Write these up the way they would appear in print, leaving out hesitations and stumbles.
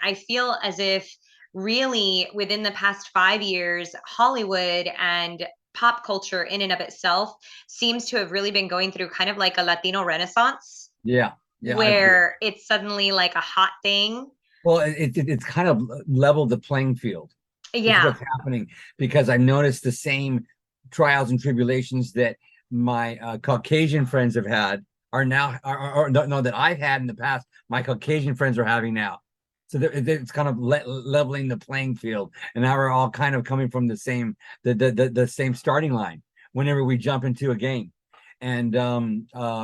I feel as if really within the past 5 years, Hollywood and pop culture in and of itself seems to have really been going through kind of like a Latino renaissance Yeah, yeah, I agree. where it's suddenly like a hot thing. Well, it's kind of leveled the playing field. Is Yeah. what's happening because I noticed the same trials and tribulations that my Caucasian friends have had are now, or no, that I've had in the past. My Caucasian friends are having now. So it's kind of leveling the playing field, and now we're all kind of coming from the same starting line whenever we jump into a game. And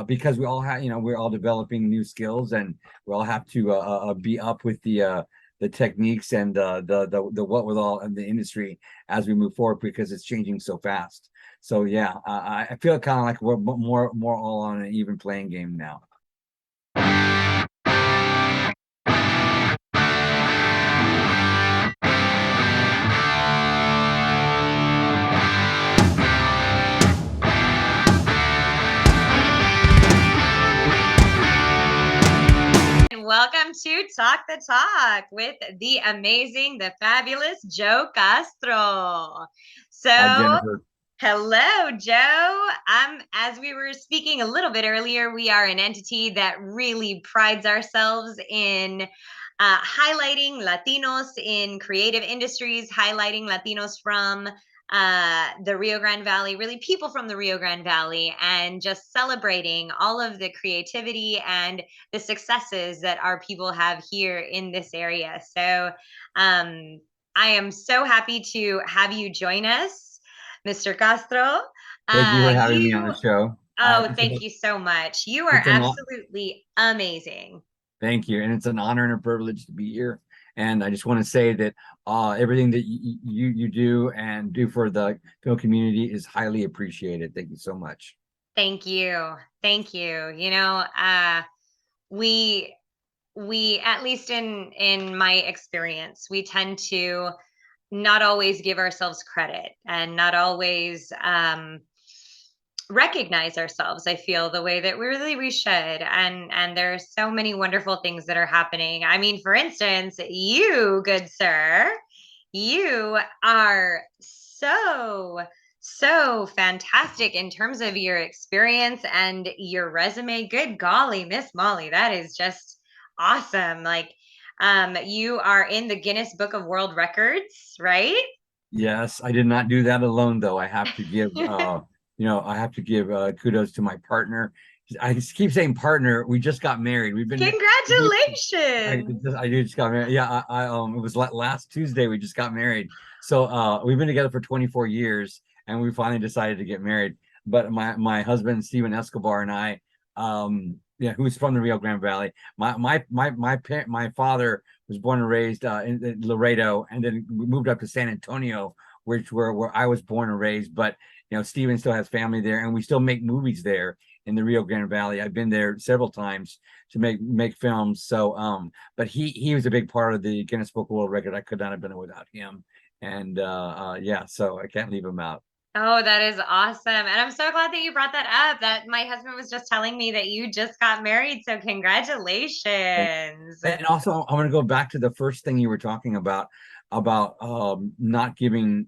because we all have, we're all developing new skills, and we all have to be up with the techniques and the what with all in the industry as we move forward because it's changing so fast. So yeah, I feel kind of like we're more all on an even playing game now. And welcome to Talk the Talk with the amazing, the fabulous Joe Castro. Hi, So, Jennifer. hello, Joe. As we were speaking a little bit earlier, we are an entity that really prides ourselves in highlighting Latinos in creative industries, highlighting Latinos from the Rio Grande Valley, really people from the Rio Grande Valley, and just celebrating all of the creativity and the successes that our people have here in this area. So I am so happy to have you join us, Mr. Castro. Thank you for having me on You, the show. oh, thank you so much. You are It's an absolutely amazing. Thank you, and it's an honor and a privilege to be here. And I just want to say that everything that you do and do for the film community is highly appreciated. Thank you so much. Thank you. Thank you. We we at least in my experience, we tend to not always give ourselves credit and not always recognize ourselves, I feel, the way that we should. And there are so many wonderful things that are happening. I mean, for instance, you, good sir, you are so fantastic in terms of your experience and your resume. Good golly, Miss Molly, that is just awesome. Like, you are in the Guinness Book of World Records, right? Yes, I did not do that alone, though. I have to give, I have to give kudos to my partner. I just keep saying partner. We just got married. Congratulations. I just got married. Yeah, it was last Tuesday. We just got married. So we've been together for 24 years, and we finally decided to get married. But my husband Steven Escobar and I, yeah, who's from the Rio Grande Valley. My father was born and raised in Laredo, and then we moved up to San Antonio, where I was born and raised. But Steven still has family there, and we still make movies there in the Rio Grande Valley. I've been there several times to make films. So, but he was a big part of the Guinness Book of World Record. I could not have done it without him. And yeah, so I can't leave him out. Oh, that is awesome. And I'm so glad that you brought that up. That my husband was just telling me that you just got married. So congratulations. And also, I want to go back to the first thing you were talking about not giving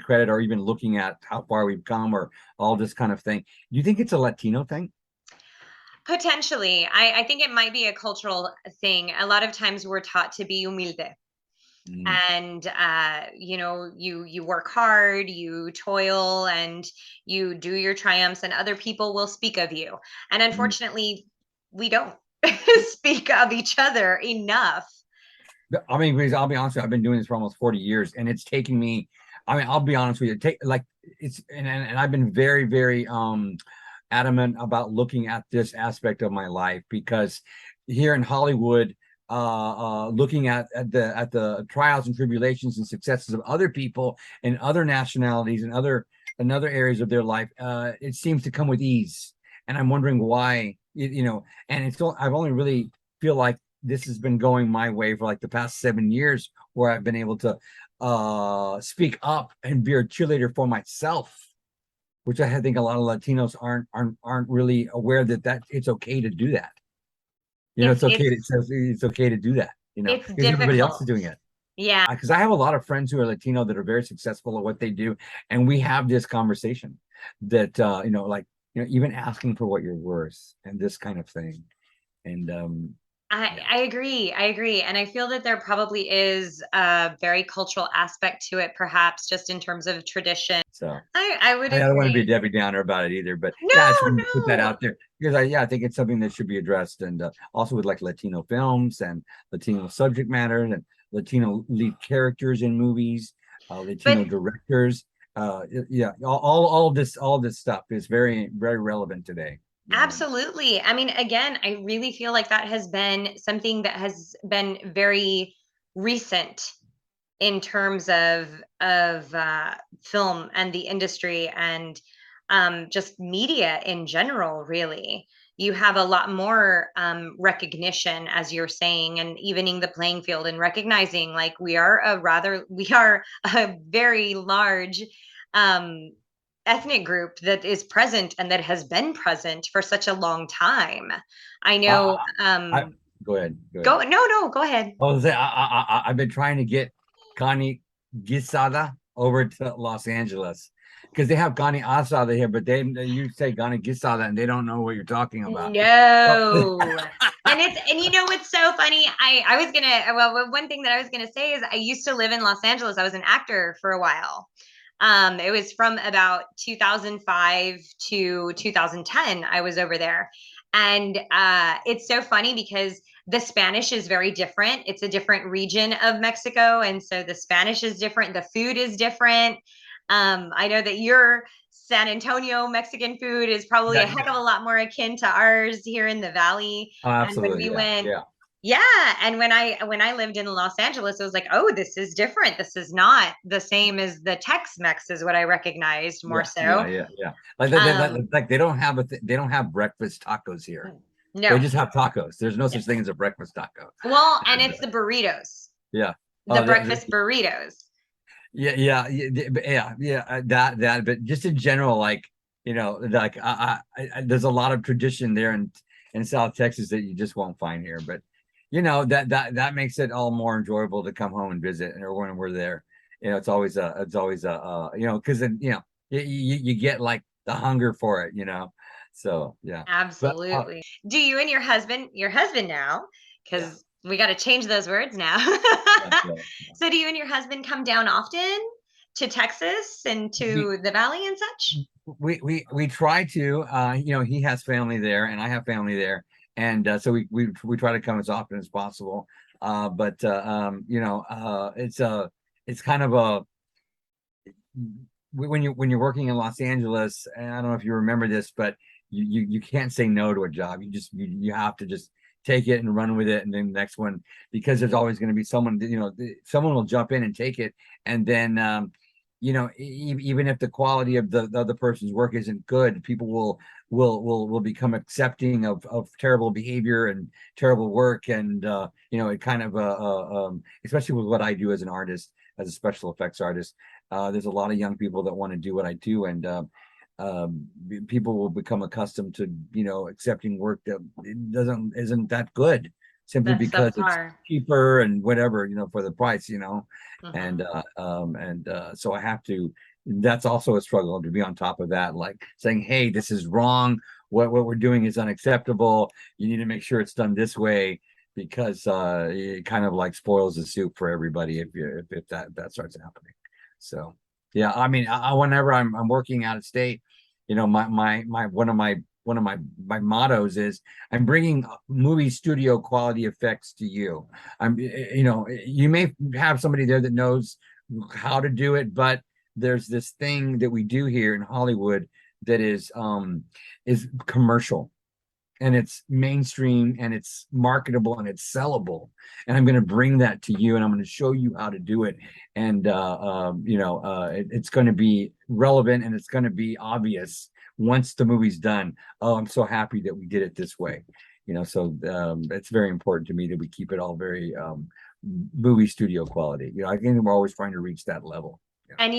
credit or even looking at how far we've come or all this kind of thing. Do you think it's a Latino thing? Potentially, I think it might be a cultural thing. A lot of times we're taught to be humilde. Mm, And you work hard, you toil, and you do your triumphs, and other people will speak of you. And mm. unfortunately, we don't speak of each other enough. I mean, because I'll be honest with you, I've been doing this for almost 40 years, and it's taking me. I mean, I'll be honest with you. Take like it's and I've been very adamant about looking at this aspect of my life because here in Hollywood, looking at the trials and tribulations and successes of other people and other nationalities and other areas of their life, it seems to come with ease, and I'm wondering why. And I've only really feel like this has been going my way for like the past 7 years, where I've been able to speak up and be a cheerleader for myself, which I think a lot of Latinos aren't really aware that it's okay to do that. it's It's okay. it's It says it's okay to do that. It's because everybody else is difficult. doing it. Yeah. Because I have a lot of friends who are Latino that are very successful at what they do, and we have this conversation that like even asking for what you're worth and this kind of thing. And yeah, I agree. I agree. And I feel that there probably is a very cultural aspect to it, perhaps just in terms of tradition. so I would I don't want to be a agree. Debbie Downer about it either, but No, yeah, I just wanted to put that no. out there because I think it's something that should be addressed, and also with like Latino films and Latino subject matter and Latino lead characters in movies, But Latino directors. Yeah, all this stuff is very very relevant today. And absolutely. I mean, again, I really feel like that has been something that has been very recent in terms of film and the industry and just media in general. Really, you have a lot more recognition, as you're saying, and evening the playing field and recognizing like we are a very large um, ethnic group that is present and that has been present for such a long time. I know. I, I go ahead, go ahead. Go no, no, go ahead. I was say I've been trying to get Connie Gisada over to Los Angeles because they have Connie Asada here, but you say Connie Gisada and they don't know what you're talking about. So, No. And you know what's so funny? I was gonna well one thing that I was gonna say is I used to live in Los Angeles. I was an actor for a while. It was from about 2005 to 2010. I was over there, and it's so funny because the Spanish is very different. It's a different region of Mexico, and so the Spanish is different. The food is different. I know that your San Antonio Mexican food is probably a yeah, heck of a lot more akin to ours here in the Valley. oh, And when absolutely, we yeah, went, yeah, yeah, and when I lived in Los Angeles, it was like, oh, this is different. This is not the same as the Tex-Mex is what I recognized more yeah, yeah, so. yeah, yeah. Like Um, like they don't have they don't have breakfast tacos here. They no, just have tacos. There's no no. such thing as a breakfast taco. Well, and And it's the burritos, yeah. the Oh, breakfast burritos. yeah, yeah, yeah. That, but just in general, like like there's a lot of tradition there in South Texas that you just won't find here. But that makes it all more enjoyable to come home and visit, or when we're there. It's always because then you get like the hunger for it. So yeah, but Absolutely. Do you and your husband now, yeah, because we got to change those words now. yeah, yeah. So do you and your husband come down often to Texas and We to the valley and such? we try to he has family there and I have family there, and so we try to come as often as possible, but it's kind of a when you're working in Los Angeles, and I don't know if you remember this, but you can't say no to a job. You have to just take it and run with it, and then the next one, because there's always going to be someone, someone will jump in and take it, and then even if the quality of the other person's work isn't good, people will become accepting of terrible behavior and terrible work, and it kind of especially with what I do as an artist, as a special effects artist. There's a lot of young people that want to do what I do, and people will become accustomed to accepting work that isn't that good, simply That's because it's subpar. cheaper and whatever, for the price, and Hmm. so I have to. That's also a struggle to be on top of that, like saying, "Hey, this is wrong. What we're doing is unacceptable. You need to make sure it's done this way." Because it kind of like spoils the soup for everybody if that starts happening. So yeah, I mean, whenever I'm working out of state, my one of my mottos is I'm bringing movie studio quality effects to you. You may have somebody there that knows how to do it, but there's this thing that we do here in Hollywood that is commercial, and it's mainstream, and it's marketable, and it's sellable, and I'm going to bring that to you, and I'm going to show you how to do it, and it's going to be relevant, and it's going to be obvious once the movie's done. Oh, I'm so happy that we did it this way. So it's very important to me that we keep it all very movie studio quality. I think we're always trying to reach that level. Yeah. And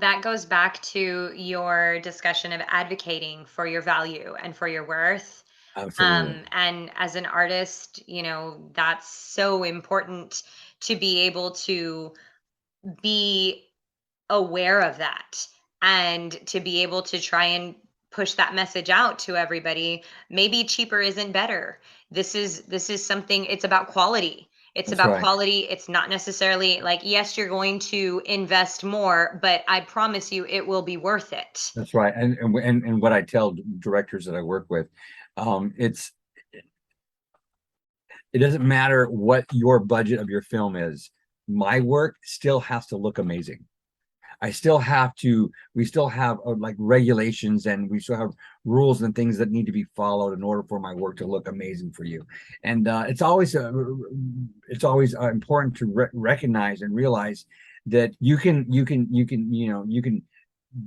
that goes back to your discussion of advocating for your value and for your worth. Absolutely. And as an artist, that's so important to be able to be aware of that and to be able to try and push that message out to everybody. Maybe cheaper isn't better. This is something. It's about quality. It's That's about right. quality. It's not necessarily like, yes, you're going to invest more, but I promise you it will be worth it. That's right. And what I tell directors that I work with, it's it doesn't matter what your budget of your film is. My work still has to look amazing. I still have to, we still have like regulations, and we still have rules and things that need to be followed in order for my work to look amazing for you. And it's always important to recognize and realize that you can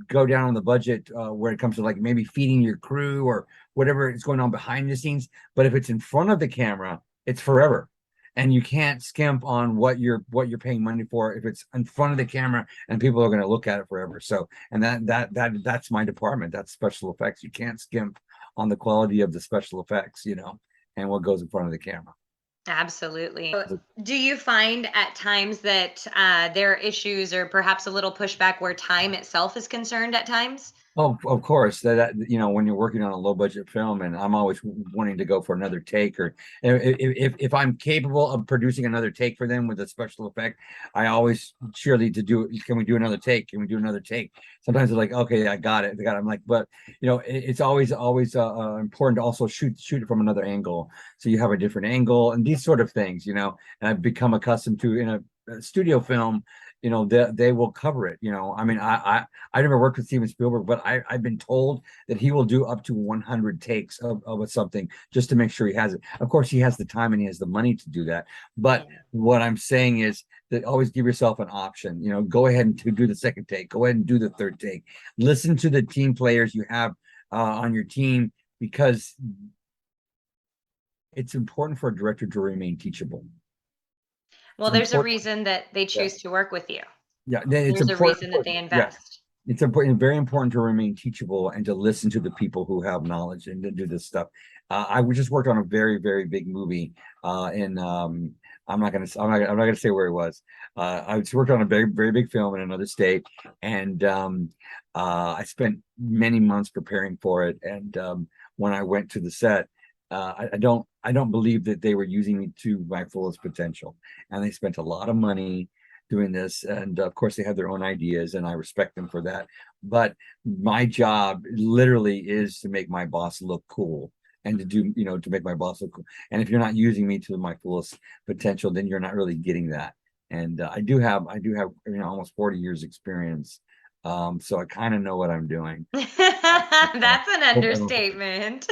go down on the budget where it comes to like maybe feeding your crew or whatever is going on behind the scenes. But if it's in front of the camera, it's forever. And you can't skimp on what you're paying money for if it's in front of the camera, and people are going to look at it forever. So, and that's my department. That's special effects. You can't skimp on the quality of the special effects, and what goes in front of the camera. Absolutely. Do you find at times that there are issues or perhaps a little pushback where time itself is concerned at times? Oh, of course, when you're working on a low budget film, and I'm always wanting to go for another take, or if I'm capable of producing another take for them with a special effect, I always surely to do. Can we do another take? Can we do another take? Sometimes they're like, okay, I got it. I'm like, but it's always important to also shoot it from another angle, so you have a different angle and these sort of things. And I've become accustomed to in a studio film. They will cover it. I mean, I never worked with Steven Spielberg, but I've been told that he will do up to 100 takes of something just to make sure he has it. Of course, he has the time and he has the money to do that. But Yeah. what I'm saying is that always give yourself an option. Go ahead and do the second take. Go ahead and do the third take. Listen to the team players you have on your team, because it's important for a director to remain teachable. Well, It's there's a important. reason that they Yeah, choose to work with you. yeah. It's There's a important. reason that they Yeah, invest. it's important, very important to remain teachable and to listen to the people who have knowledge and to do this stuff. I just worked on a very, very big movie in I'm not gonna say where it was. I just worked on a very, very big film in another state, and I spent many months preparing for it. And when I went to the set, I don't believe that they were using me to my fullest potential, and they spent a lot of money doing this. And of course, they have their own ideas, and I respect them for that. But my job literally is to make my boss look cool, and to make my boss look cool. And if you're not using me to my fullest potential, then you're not really getting that. And I do have almost 40 years experience. So I kind of know what I'm doing. That's an Hope I don't understatement.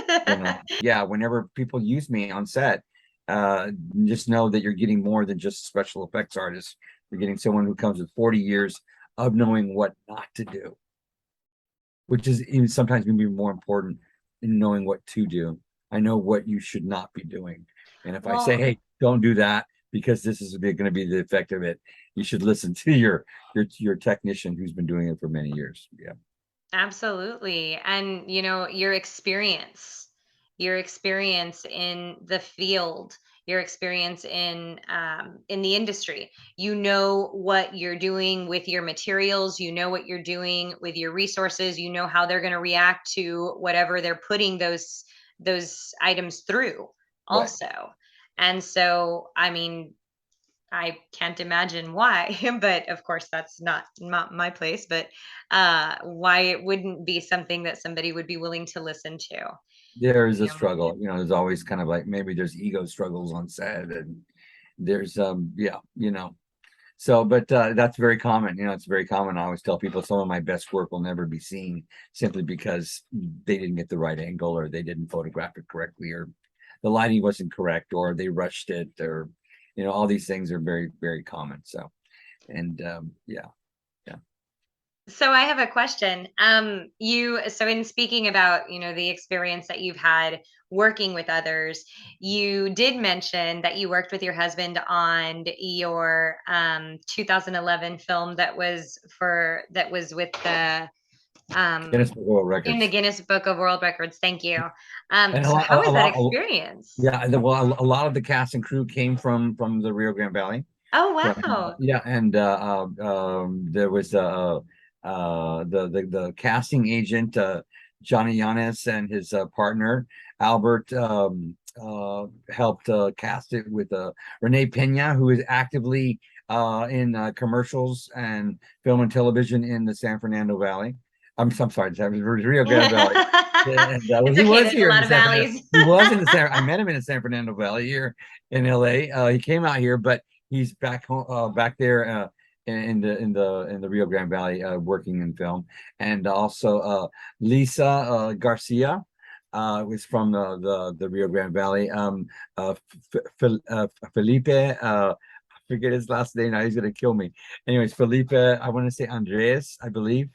yeah, whenever people use me on set, uh, just know that you're getting more than just a special effects artist. You're getting someone who comes with 40 years of knowing what not to do, which is even sometimes maybe more important in knowing what to do. I know what you should not be doing. And if I say, Well, hey, don't do that because this is going to be the effect of it, you should listen to your technician who's been doing it for many years. Yeah. absolutely. And your experience in the field, your experience in the industry. You know what you're doing with your materials, you know what you're doing with your resources, you know how they're going to react to whatever they're putting those items through Right. also. And so, I mean, I can't imagine why, but of course that's not my place, but why it wouldn't be something that somebody would be willing to listen to. There is a You know? struggle. There's always kind of like maybe there's ego struggles on set, and there's yeah, so, but that's very common. It's very common. I always tell people some of my best work will never be seen simply because they didn't get the right angle, or they didn't photograph it correctly, or the lighting wasn't correct, or they rushed it, or all these things are very, very common. So, and yeah, yeah. So I have a question. So in speaking about, the experience that you've had working with others, you did mention that you worked with your husband on your 2011 film that was with the um, Guinness Book of World in the Records. Guinness Book of World Records. Thank you. And So how was that a lot, experience? yeah, well, a lot of the cast and crew came from the Rio Grande Valley. Oh, From wow. yeah, and there was the casting agent Johnny Yanis and his partner Albert helped cast it with Renee Pena, who is actively in commercials and film and television in the San Fernando Valley. I'm sorry, Rio Grande Valley. And well, It's he okay. was There's a here in lot the of San Fernando. valleys. He was in the San. I met him in the San Fernando Valley here in LA. He came out here, but he's back home, back there in the Rio Grande Valley, working in film. And also Lisa Garcia was from the Rio Grande Valley. Felipe, I forget his last name. Now he's gonna kill me. Anyways, Felipe, I want to say Andres, I believe.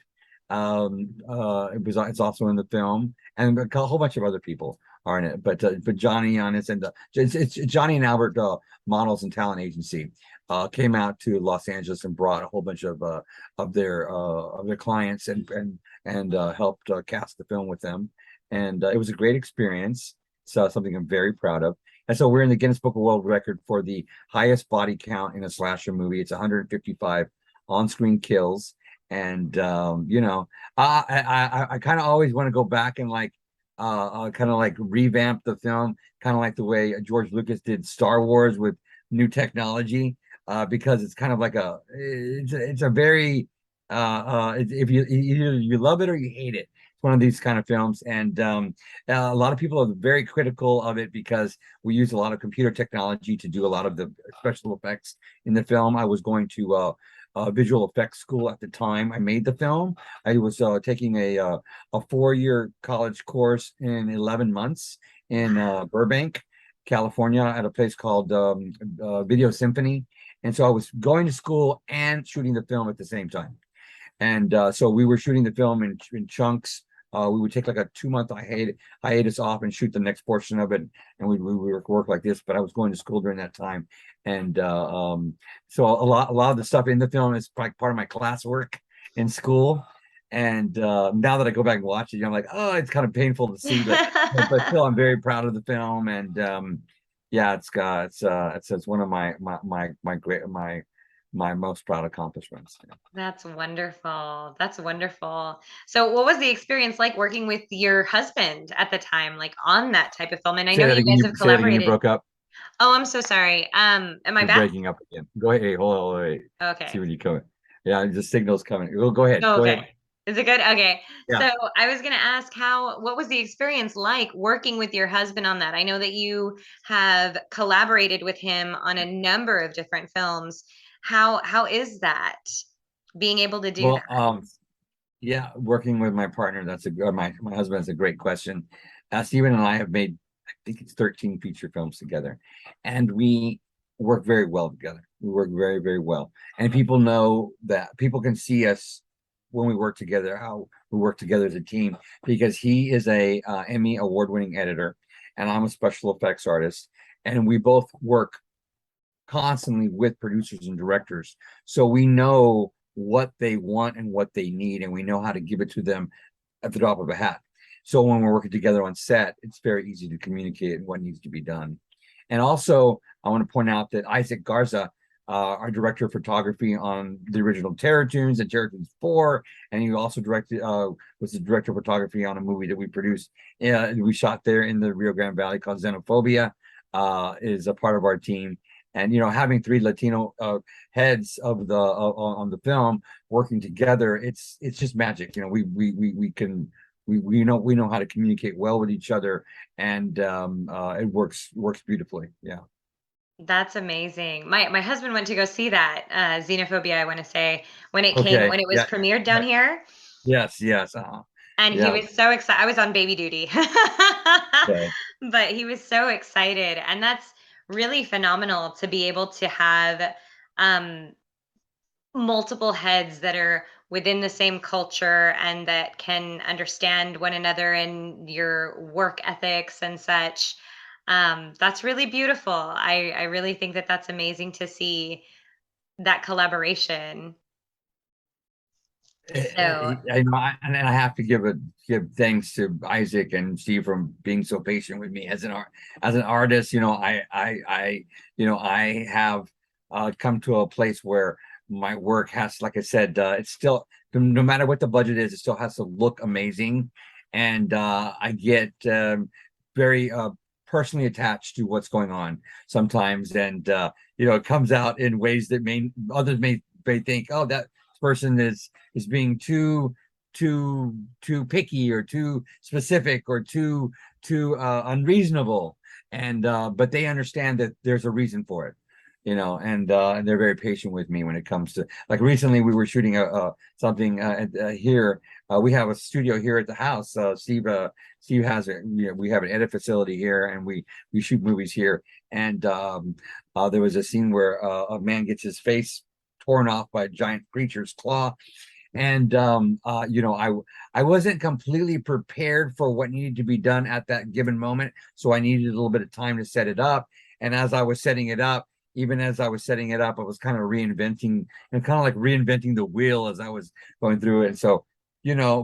It's also in the film, and a whole bunch of other people are in it. But Johnny on it, and it's Johnny and Albert Models and Talent Agency came out to Los Angeles and brought a whole bunch of their clients and helped cast the film with them, and it was a great experience. So something I'm very proud of. And so we're in the Guinness Book of World Record for the highest body count in a slasher movie. It's 155 on-screen kills. And I kind of always want to go back and like kind of like revamp the film, kind of like the way George Lucas did Star Wars with new technology, because it's kind of like it's a very if you either you love it or you hate it. It's one of these kind of films, and a lot of people are very critical of it because we use a lot of computer technology to do a lot of the special effects in the film. I was going to visual effects school at the time I made the film. I was taking a 4-year college course in 11 months in Burbank, California, at a place called Video Symphony. And so I was going to school and shooting the film at the same time. And so we were shooting the film in chunks. We would take like a 2-month hiatus off and shoot the next portion of it, and we would work like this. But I was going to school during that time, and so a lot of the stuff in the film is like part of my classwork in school. And now that I go back and watch it, I'm like, oh, it's kind of painful to see, but still, I'm very proud of the film, and yeah, it's one of my great my most proud accomplishments. Yeah. That's wonderful. That's wonderful. So, what was the experience like working with your husband at the time, like on that type of film? And I know you guys have Say that again. You collaborated. broke up. Oh, I'm so sorry. Am I You're back? breaking up again. Go ahead. Hey, hold on. Wait. See Okay. when you come. Yeah, the signal's coming. Go ahead. Oh, Go ahead. okay. Is it good? Okay. Yeah. So I was going to ask what was the experience like working with your husband on that? I know that you have collaborated with him on a number of different films. How is that being able to do Well, that? yeah, working with my partner, my husband, that's a great question. Steven and I have made, I think it's 13 feature films together, and we work very well together. We work very, very well. And people can see us when we work together, how we work together as a team, because he is a Emmy award-winning editor, and I'm a special effects artist, and we both work constantly with producers and directors. So we know what they want and what they need, and we know how to give it to them at the drop of a hat. So when we're working together on set, it's very easy to communicate what needs to be done. And also, I want to point out that Isaac Garza, our director of photography on the original Terror Tunes and Terror Tunes 4, and he also was the director of photography on a movie that we produced. We shot there in the Rio Grande Valley called Xenophobia, is a part of our team. And having 3 Latino heads of the on the film working together, it's just magic. We know how to communicate well with each other, and it works beautifully. Yeah. That's amazing. My husband went to go see that xenophobia, I want to say, Okay. when it was Yeah. premiered down Right. here. Yes. Yes. And he Yeah. was so excited. I was on baby duty. Okay. But he was so excited, and that's really phenomenal to be able to have, um, multiple heads that are within the same culture and that can understand one another and your work ethics and such. That's really beautiful. I really think that that's amazing to see that collaboration. So, And I have to give thanks to Isaac and Steve for being so patient with me as an artist. I have come to a place where my work has, like I said, it's still, no matter what the budget is, it still has to look amazing, and I get very personally attached to what's going on sometimes, and it comes out in ways that others may think, oh, that person is being too picky or too specific or too unreasonable, and but they understand that there's a reason for it, and they're very patient with me when it comes to, like, recently we were shooting a something here. We have a studio here at the house. Steve has we have an edit facility here, and we shoot movies here, and there was a scene where a man gets his face torn off by a giant creature's claw, and I wasn't completely prepared for what needed to be done at that given moment, so I needed a little bit of time to set it up. And as I was setting it up, even as I was setting it up, I was kind of reinventing, and kind of like reinventing the wheel as I was going through it. And so,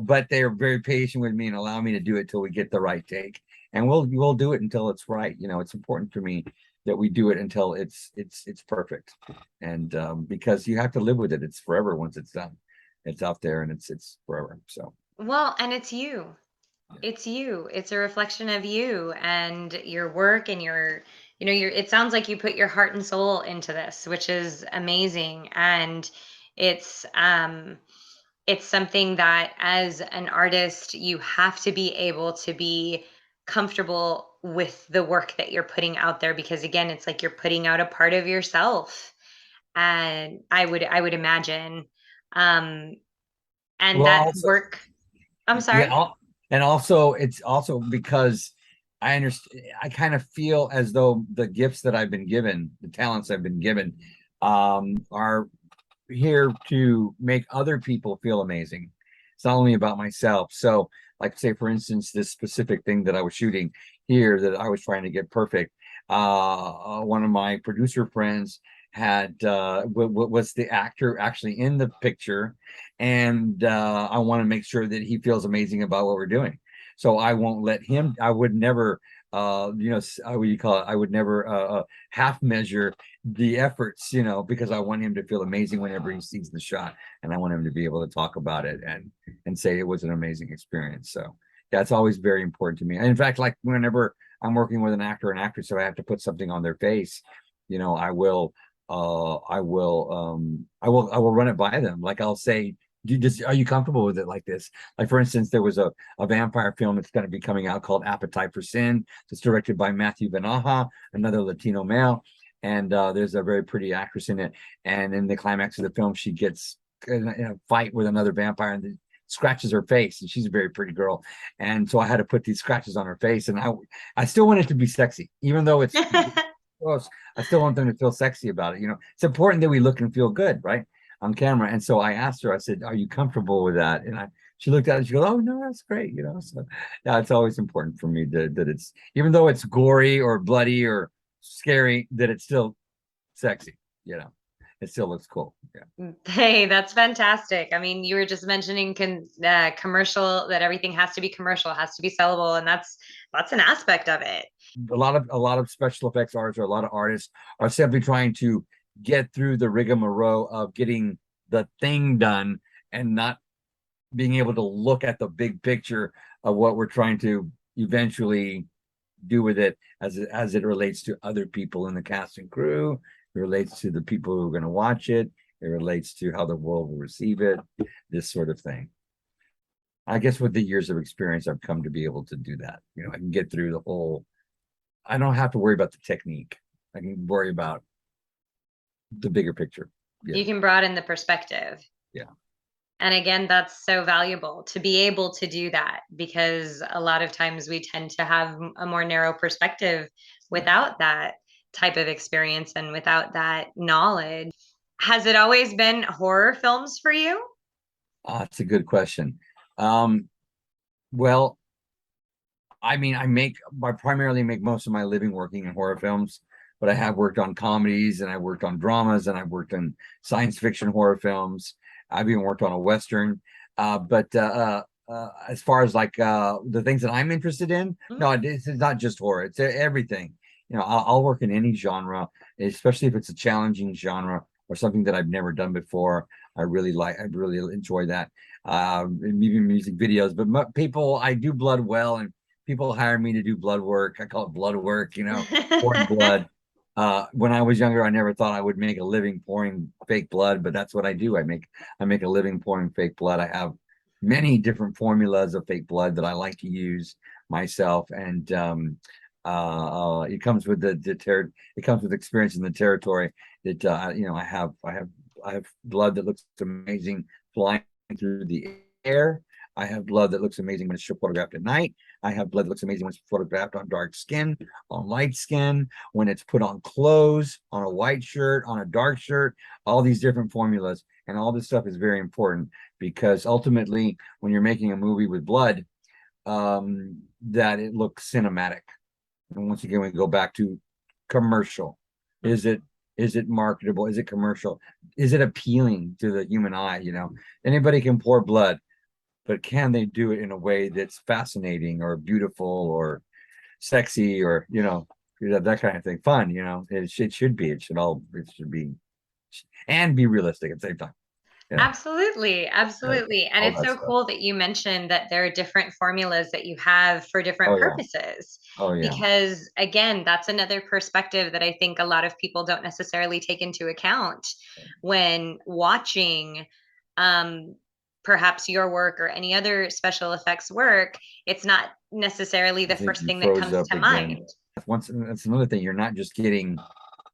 but they are very patient with me and allow me to do it till we get the right take, and we'll do it until it's right. It's important for me that we do it until it's perfect, and because you have to live with it. It's forever once it's done. It's out there, and it's forever. So well, and it's you. It's you. It's a reflection of you and your work and your it sounds like you put your heart and soul into this, which is amazing. And it's um it's something that as an artist you have to be able to be comfortable with the work that you're putting out there, because again, it's like you're putting out a part of yourself. And I would imagine um and well, that also, work. I'm yeah, sorry. and also it's also because I understand. I kind of feel as though the gifts that I've been given, the talents I've been given, are here to make other people feel amazing. It's not only about myself. So, like, say for instance, this specific thing that I was shooting here that I was trying to get perfect. One of my producer friends had was the actor actually in the picture, and I want to make sure that he feels amazing about what we're doing. So I won't let him. I would never, what do you call it? I would never half measure the efforts, because I want him to feel amazing whenever he sees the shot, and I want him to be able to talk about it and say it was an amazing experience. So that's always very important to me. And in fact, like whenever I'm working with an actor and actress, so I have to put something on their face, I will run it by them. Like I'll say, are you comfortable with it like this? Like for instance, there was a vampire film that's going to be coming out called Appetite for Sin. It's directed by Matthew Benaha, another Latino male, and there's a very pretty actress in it. And in the climax of the film, she gets in a fight with another vampire and scratches her face, and she's a very pretty girl. And so I had to put these scratches on her face, and I still want it to be sexy, even though it's gross. I still want them to feel sexy about it. It's important that we look and feel good, right, on camera. And so I asked her, I said, "Are you comfortable with that?" And she looked at it and she goes, "Oh no, that's great." So yeah, it's always important for me that it's, even though it's gory or bloody or scary, that it's still sexy. It still looks cool. Yeah. Hey, that's fantastic. I mean, you were just mentioning commercial, that everything has to be commercial, has to be sellable, and that's an aspect of it. A lot of special effects artists, or a lot of artists, are simply trying to get through the rigmarole of getting the thing done, and not being able to look at the big picture of what we're trying to eventually do with it, as it relates to other people in the cast and crew. It relates to the people who are going to watch it. It relates to how the world will receive it. This sort of thing. I guess with the years of experience, I've come to be able to do that. I can get through the whole. I don't have to worry about the technique. I can worry about the bigger picture. You can broaden the perspective. Yeah. And again, that's so valuable to be able to do that, because a lot of times we tend to have a more narrow perspective without that type of experience and without that knowledge. Has it always been horror films for you? That's a good question. Um, well, I mean, I primarily make most of my living working in horror films, but I have worked on comedies, and I worked on dramas, and I worked on science fiction horror films. I've even worked on a Western. But as far as like the things that I'm interested in, Mm. no, it's not just horror. It's everything. I'll work in any genre, especially if it's a challenging genre or something that I've never done before. I really enjoy that. Even music videos, but people, I do blood well, and people hire me to do blood work. I call it blood work, pouring blood. When I was younger, I never thought I would make a living pouring fake blood, but that's what I do. I make a living pouring fake blood. I have many different formulas of fake blood that I like to use myself, and it comes with it comes with experience in the territory. That I have blood that looks amazing flying through the air. I have blood that looks amazing when it's photographed at night. I have blood that looks amazing when it's photographed on dark skin, on light skin, when it's put on clothes, on a white shirt, on a dark shirt, all these different formulas. And all this stuff is very important because ultimately, when you're making a movie with blood, that it looks cinematic. And once again, we go back to commercial. Is it is it marketable? Is it commercial? Is it appealing to the human eye? Anybody can pour blood, but can they do it in a way that's fascinating or beautiful or sexy or that kind of thing? Fun, it should be. It should be and be realistic at the same time. Absolutely, Uh, absolutely. And all it's that so stuff. cool that you mentioned that there are different formulas that you have for different Oh yeah. purposes. Oh yeah. Because again, that's another perspective that I think a lot of people don't necessarily take into account when watching um, perhaps your work or any other special effects work. It's not necessarily I the think first you thing that froze comes up to again. mind. That's another thing. You're not just getting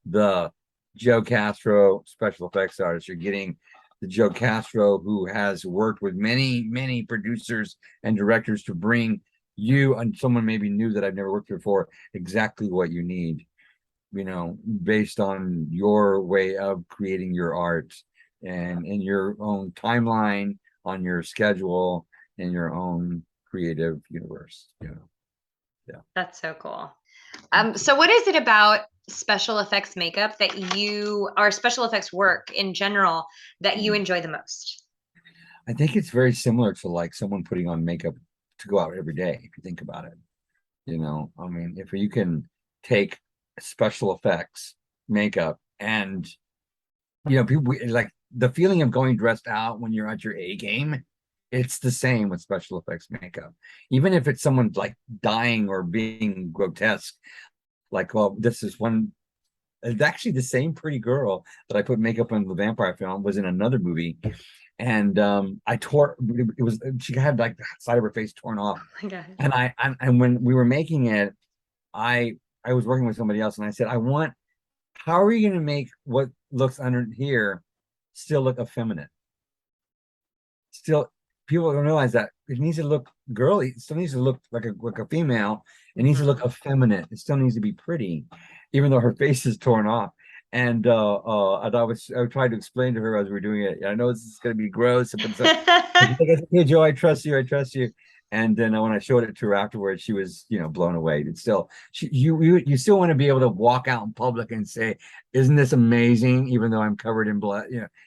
the Joe Castro special effects artist. You're getting the Joe Castro who has worked with many, many producers and directors to bring you and someone maybe new that I've never worked with before exactly what you need, based on your way of creating your art and in your own timeline, on your schedule, in your own creative universe. Yeah. That's so cool. Thank you. So what is it about special effects makeup that you, or special effects work in general, that you Mm. enjoy the most? I think it's very similar to like someone putting on makeup to go out every day, if you think about it. I mean, if you can take special effects, makeup, and people like the feeling of going dressed out when you're at your A game, it's the same with special effects makeup. Even if it's someone like dying or being grotesque, like, well, this is one. It's actually the same pretty girl that I put makeup on the vampire film was in another movie, and I tore it was she had like the side of her face torn off, Oh my gosh. and when we were making it, I was working with somebody else, and I said, I want how are you going to make what looks under here still look effeminate? Still, people don't realize that it needs to look girly. It still needs to look like a female. It needs to look Mhm. effeminate. It still needs to be pretty, even though her face is torn off. And I tried to explain to her as we were doing it. I know this is going to be gross, but it's but she's like, "Hey Joe, I trust you. I trust you." And then when I showed it to her afterwards, she was, blown away. It's still, you still want to be able to walk out in public and say, "Isn't this amazing?" Even though I'm covered in blood,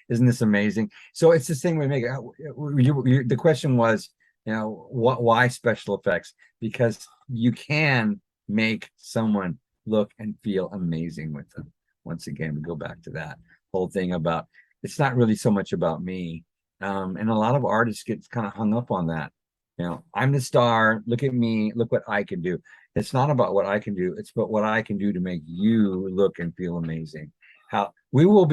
isn't this amazing? So it's the same way. Make the question was, why special effects? Because you can make someone look and feel amazing with them. Once again, we go back to that whole thing about it's not really so much about me. And a lot of artists get kind of hung up on that. I'm the star. Look at me. Look what I can do. It's not about what I can do. It's about what I can do to make you look and feel amazing. How we won't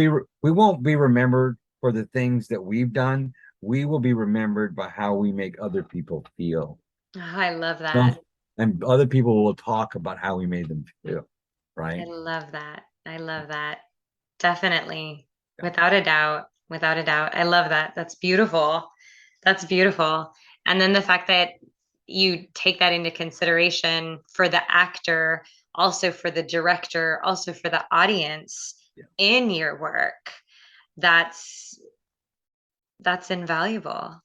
be remembered for the things that we've done. We will be remembered by how we make other people feel. Oh, I love Well, that. and other people will talk about how we made them feel, I right? love that. I love that. Definitely. Yeah. Without a doubt. Without a doubt. I love that. That's beautiful. That's beautiful. And then the fact that you take that into consideration for the actor, also for the director, also for the audience Yeah. in your work. That's that's invaluable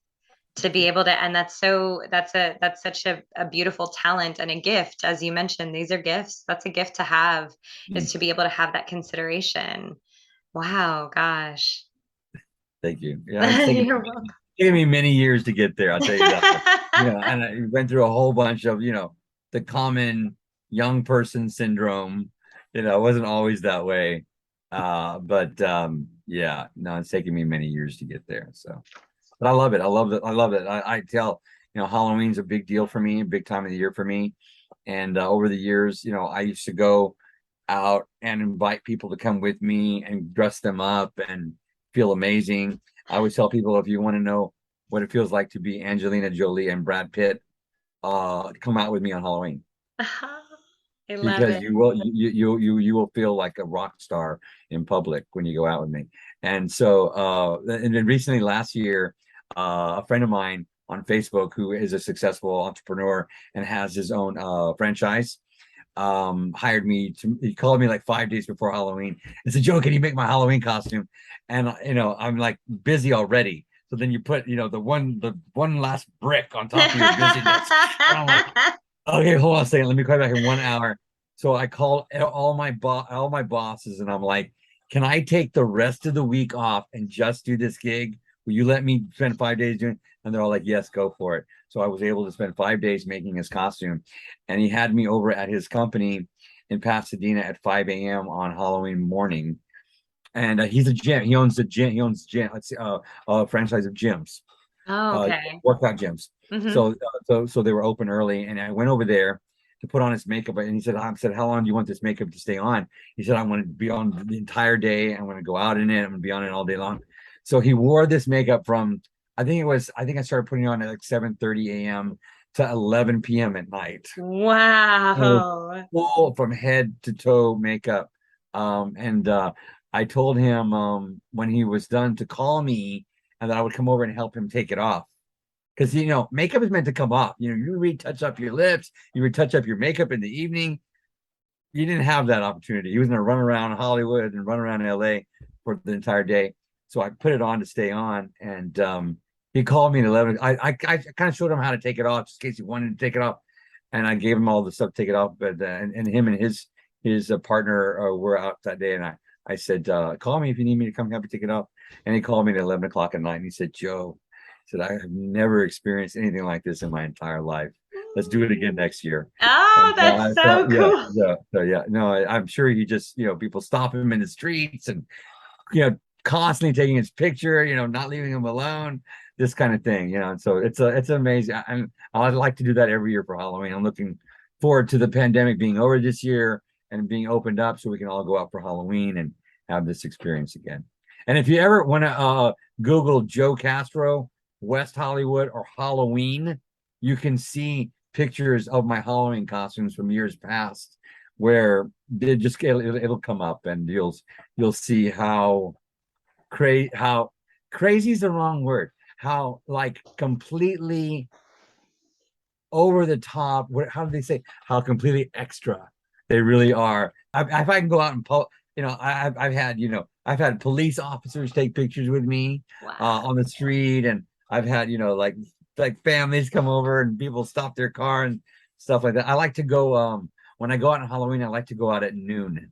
to Thank be you. able to, and that's such a beautiful talent and a gift. As you mentioned, these are gifts. That's a gift to have, Mm. is to be able to have that consideration. Wow, gosh. Thank you. Yeah, it's taken You're welcome. taken me many years to get there. I'll tell you that. And I went through a whole bunch of, the common young person syndrome. It wasn't always that way. But yeah, no, it's taken me many years to get there. So, but I love it. I love it. I love it. I tell, Halloween's a big deal for me, a big time of the year for me. And over the years, I used to go out and invite people to come with me and dress them up and feel amazing. I always tell people, if you want to know what it feels like to be Angelina Jolie and Brad Pitt, come out with me on Halloween, I love because it. you will feel like a rock star in public when you go out with me. And so and then recently last year, a friend of mine on Facebook, who is a successful entrepreneur and has his own franchise, hired me to he called me like 5 days before Halloween and said, Joe, can you make my Halloween costume? And I'm like busy already. So then you put, the one last brick on top of your busyness. And I'm like, okay, hold on a second. Let me call you back in 1 hour. So I called all my bosses, and I'm like, can I take the rest of the week off and just do this gig? Will you let me spend 5 days doing it? And they're all like, yes, go for it. So I was able to spend 5 days making his costume. And he had me over at his company in Pasadena at 5 a.m. on Halloween morning. And he's a gym. He owns a gym. He owns gym. Let's see, a franchise of gyms, Oh, uh, okay. workout gyms. Hmm. So they were open early, and I went over there to put on his makeup. And he said, "I said, how long do you want this makeup to stay on?" He said, "I want it to be on the entire day. I'm going to go out in it. I'm going to be on it all day long." So he wore this makeup from, I think I started putting it on at like 7:30 a.m. to 11 p.m. at night. So Wow. full from head to toe makeup. And I told him, when he was done, to call me, and that I would come over and help him take it off. Because makeup is meant to come off. You retouch up your lips, you retouch up your makeup in the evening. You didn't have that opportunity. He was gonna run around Hollywood and run around LA for the entire day. So I put it on to stay on, and he called me at 11. I kind of showed him how to take it off, just in case he wanted to take it off, and I gave him all the stuff to take it off. But and him and his partner were out that day, and I said, call me if you need me to come help you take it off. And he called me at 11 o'clock at night, and he said, Joe, he said, I have never experienced anything like this in my entire life. Let's do it again next year. Oh, And that's so yeah, cool. yeah, so yeah, no, I'm sure he just, people stop him in the streets, and you know, constantly taking his picture, not leaving him alone, this kind of thing. And so it's amazing. I'd like to do that every year for Halloween. I'm looking forward to the pandemic being over this year and being opened up so we can all go out for Halloween and have this experience again. And if you ever want to Google Joe Castro, West Hollywood, or Halloween, you can see pictures of my Halloween costumes from years past, where it'll come up, and you'll see how crazy is the wrong word, how like completely over the top, how do they say, how completely extra they really are. If I can go out and I've had police officers take pictures with me Wow. on the street, and I've had like families come over and people stop their car and stuff like that. I like to go when I go out on Halloween, I like to go out at noon,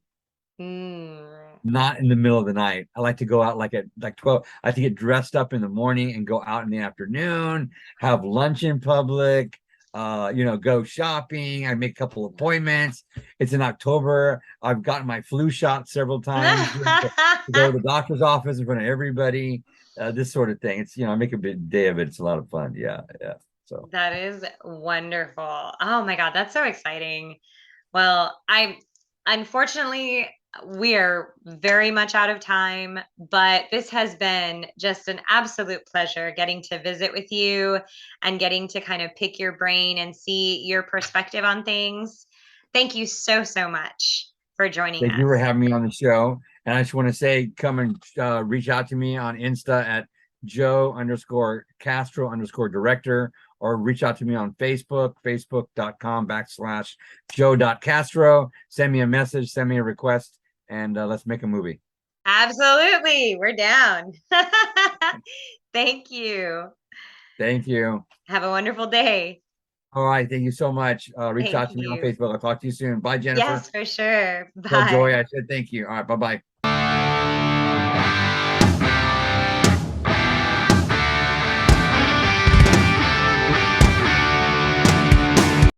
Mm. not in the middle of the night. I like to go out like at like 12. I like to get dressed up in the morning and go out in the afternoon, have lunch in public, go shopping. I make a couple appointments. It's in October. I've gotten my flu shot several times to go to the doctor's office in front of everybody. This sort of thing. It's, I make a big day of it. It's a lot of fun. Yeah, yeah. So That is wonderful. Oh my God, that's so exciting. Well, unfortunately, we are very much out of time, but this has been just an absolute pleasure getting to visit with you and getting to kind of pick your brain and see your perspective on things. Thank you so, so much for joining thank you for us. having me on the show. And I just want to say, come and reach out to me on Insta at Joe_Castro_director, or reach out to me on Facebook, facebook.com/Joe.Castro. Send me a message, send me a request, and let's make a movie. Absolutely. We're down. Thank you. Thank you. Have a wonderful day. All right. Thank you so much. Reach Thank out to me on you. Facebook. I'll talk to you soon. Bye, Jennifer. Yes, for sure. Tell Joy Bye. I said thank you. All right. Bye bye.